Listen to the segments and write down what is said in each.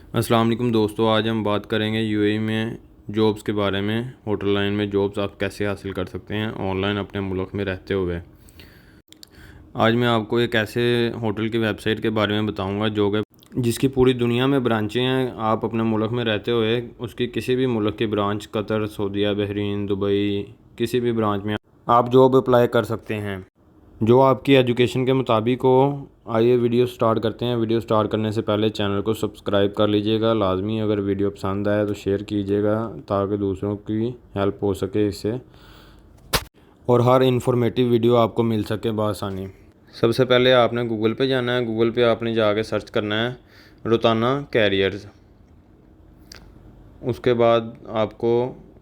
अस्सलाम वालेकुम दोस्तों, आज हम बात करेंगे यूएई में जॉब्स के बारे में। होटल लाइन में जॉब्स आप कैसे हासिल कर सकते हैं ऑनलाइन अपने मुल्क में रहते हुए। आज मैं आपको एक ऐसे होटल की वेबसाइट के बारे में बताऊंगा जो कि जिसकी पूरी दुनिया में ब्रांचें हैं। आप अपने मुल्क में रहते हुए उसकी किसी भी मुल्क की ब्रांच, कतर, सऊदीया, बहरीन, दुबई, किसी भी ब्रांच में आप जॉब अप्लाई कर सकते हैं जो आपकी एजुकेशन के मुताबिक हो। आइए वीडियो स्टार्ट करते हैं। वीडियो स्टार्ट करने से पहले चैनल को सब्सक्राइब कर लीजिएगा लाजमी। अगर वीडियो पसंद आए तो शेयर कीजिएगा ताकि दूसरों की हेल्प हो सके इससे, और हर इंफॉर्मेटिव वीडियो आपको मिल सके बआसानी। सबसे पहले आपने गूगल पे जाना है। गूगल पे आपने जाके सर्च करना है रुताना कैरियर्स। उसके बाद आपको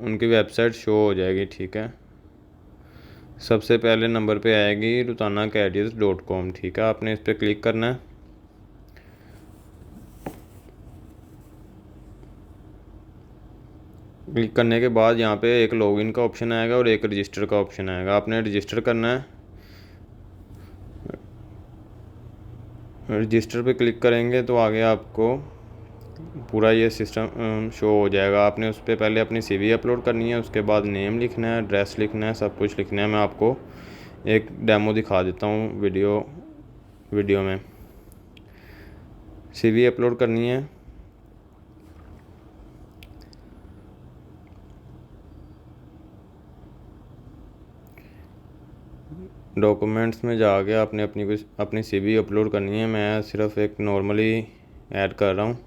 उनकी वेबसाइट शो हो जाएगी, ठीक है। सबसे पहले नंबर पे आएगी rutanacariers.com, ठीक है। आपने इस पर क्लिक करना है। क्लिक करने के बाद यहाँ पे एक लॉगिन का ऑप्शन आएगा और एक रजिस्टर का ऑप्शन आएगा। आपने रजिस्टर करना है। रजिस्टर पे क्लिक करेंगे तो आगे आपको पूरा ये सिस्टम शो हो जाएगा। आपने उस पर पहले अपनी सीवी अपलोड करनी है, उसके बाद नेम लिखना है, एड्रेस लिखना है, सब कुछ लिखना है। मैं आपको एक डेमो दिखा देता हूँ वीडियो में। सीवी अपलोड करनी है। डॉक्यूमेंट्स में जाके आपने अपनी सीवी अपलोड करनी है। मैं सिर्फ एक नॉर्मली ऐड कर रहा हूँ,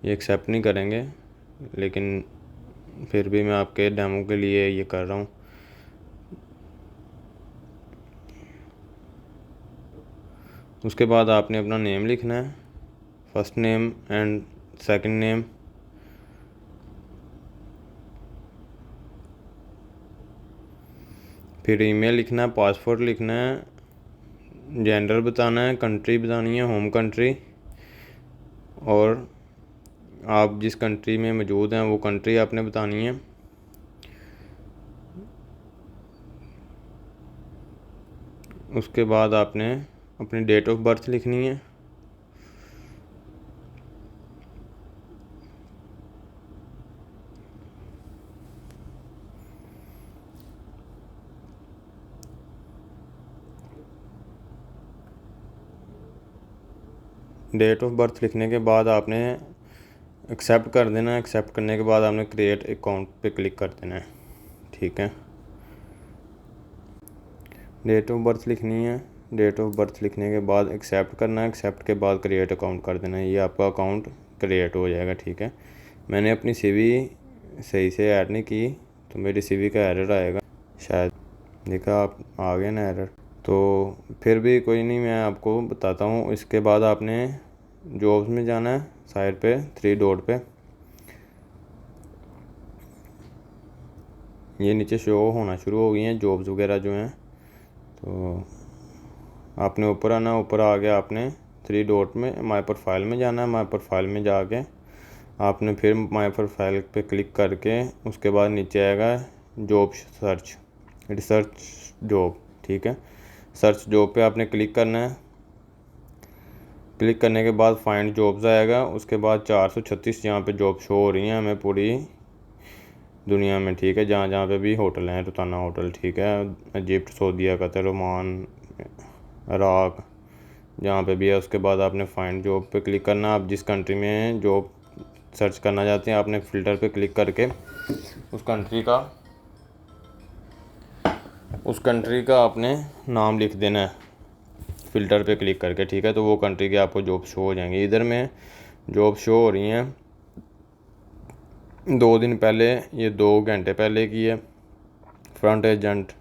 ये एक्सेप्ट नहीं करेंगे, लेकिन फिर भी मैं आपके डेमो के लिए ये कर रहा हूँ। उसके बाद आपने अपना नेम लिखना है, first name and second name. फिर ईमेल लिखना है, पासपोर्ट लिखना है, जेंडर बताना है, कंट्री बतानी है, होम कंट्री, और आप जिस कंट्री में मौजूद हैं वो कंट्री आपने बतानी है। उसके बाद आपने अपनी डेट ऑफ बर्थ लिखनी है। डेट ऑफ बर्थ लिखने के बाद आपने एक्सेप्ट कर देना है। एक्सेप्ट करने के बाद आपने क्रिएट अकाउंट पे क्लिक कर देना है, ठीक है। डेट ऑफ बर्थ लिखनी है। डेट ऑफ बर्थ लिखने के बाद एक्सेप्ट करना है। एक्सेप्ट के बाद क्रिएट अकाउंट कर देना है। ये आपका अकाउंट क्रिएट हो जाएगा, ठीक है। मैंने अपनी सीवी सही से ऐड नहीं की तो मेरी सीवी का एरर आएगा शायद। देखा, आप आ गया ना एरर, तो फिर भी कोई नहीं, मैं आपको बताता हूँ। इसके बाद आपने जॉब्स में जाना है, साइड पे 3 डॉट पे। ये नीचे शो होना शुरू हो गई हैं जॉब्स वगैरह जो हैं। तो आपने ऊपर आना, ऊपर आ गया आपने 3 डॉट में माई प्रोफाइल में जाना है। माई प्रोफाइल में जाके आपने फिर माई प्रोफाइल पे क्लिक करके उसके बाद नीचे आएगा जॉब सर्च, रिसर्च जॉब, ठीक है। सर्च जॉब पे आपने क्लिक करना है। क्लिक करने के बाद फाइंड जॉब्स आएगा। उसके बाद 436 जहाँ पे जॉब शो हो रही हैं हमें पूरी दुनिया में, ठीक है। जहाँ जहाँ पे भी होटल हैं, रुताना होटल, ठीक है। इजिप्ट, सऊदीया, कतर, ओमान, इराक, जहाँ पे भी है। उसके बाद आपने फाइंड जॉब पे क्लिक करना। आप जिस कंट्री में जॉब सर्च करना चाहते हैं आपने फ़िल्टर पे क्लिक करके उस कंट्री का आपने नाम लिख देना है फ़िल्टर पे क्लिक करके, ठीक है। तो वो कंट्री के आपको जॉब शो हो जाएंगी। इधर में जॉब शो हो रही हैं 2 दिन पहले, ये 2 घंटे पहले की है। फ्रंट एजेंट,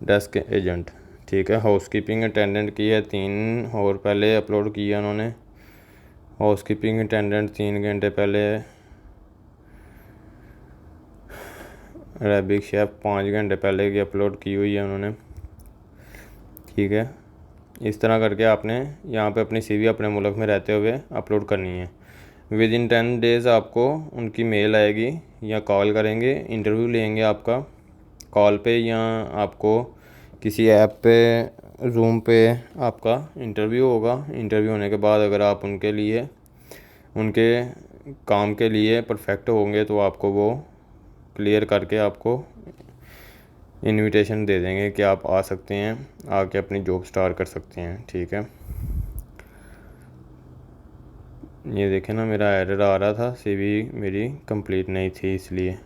डेस्क एजेंट, ठीक है। हाउसकीपिंग अटेंडेंट की है 3 और पहले अपलोड किया उन्होंने। हाउसकीपिंग अटेंडेंट 3 घंटे पहले। अरेबिक शेफ़ 5 घंटे पहले की अपलोड की हुई है उन्होंने, ठीक है। इस तरह करके आपने यहाँ पे अपनी सीवी अपने मुल्क में रहते हुए अपलोड करनी है। विद इन 10 डेज़ आपको उनकी मेल आएगी या कॉल करेंगे, इंटरव्यू लेंगे आपका कॉल पे, या आपको किसी ऐप पे, जूम पे आपका इंटरव्यू होगा। इंटरव्यू होने के बाद अगर आप उनके लिए उनके काम के लिए परफेक्ट होंगे तो आपको वो क्लियर करके आपको इनविटेशन दे देंगे कि आप आ सकते हैं, आके अपनी जॉब स्टार्ट कर सकते हैं। ठीक है, ये देखें ना, मेरा एरर आ रहा था, सीवी मेरी कंप्लीट नहीं थी, इसलिए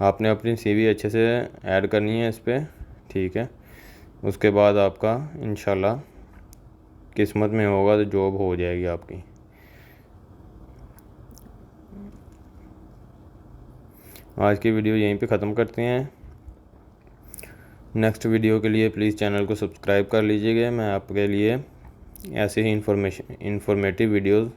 आपने अपनी सीवी अच्छे से ऐड करनी है इस पर। ठीक है, उसके बाद आपका इंशाल्लाह किस्मत में होगा तो जॉब हो जाएगी आपकी। आज की वीडियो यहीं पे ख़त्म करते हैं। नेक्स्ट वीडियो के लिए प्लीज़ चैनल को सब्सक्राइब कर लीजिएगा। मैं आपके लिए ऐसे ही इंफॉर्मेटिव वीडियोस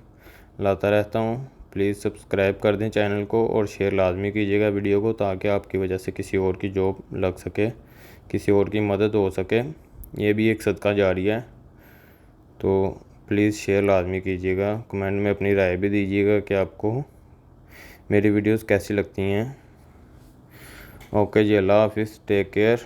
लाता रहता हूँ। प्लीज़ सब्सक्राइब कर दें चैनल को और शेयर लाजमी कीजिएगा वीडियो को, ताकि आपकी वजह से किसी और की जॉब लग सके, किसी और की मदद हो सके। ये भी एक सदका जारिया है, तो प्लीज़ शेयर लाजमी कीजिएगा। कमेंट में अपनी राय भी दीजिएगा कि आपको मेरी वीडियोस कैसी लगती हैं। ओके जी, अल्लाह हाफिज़, टेक केयर।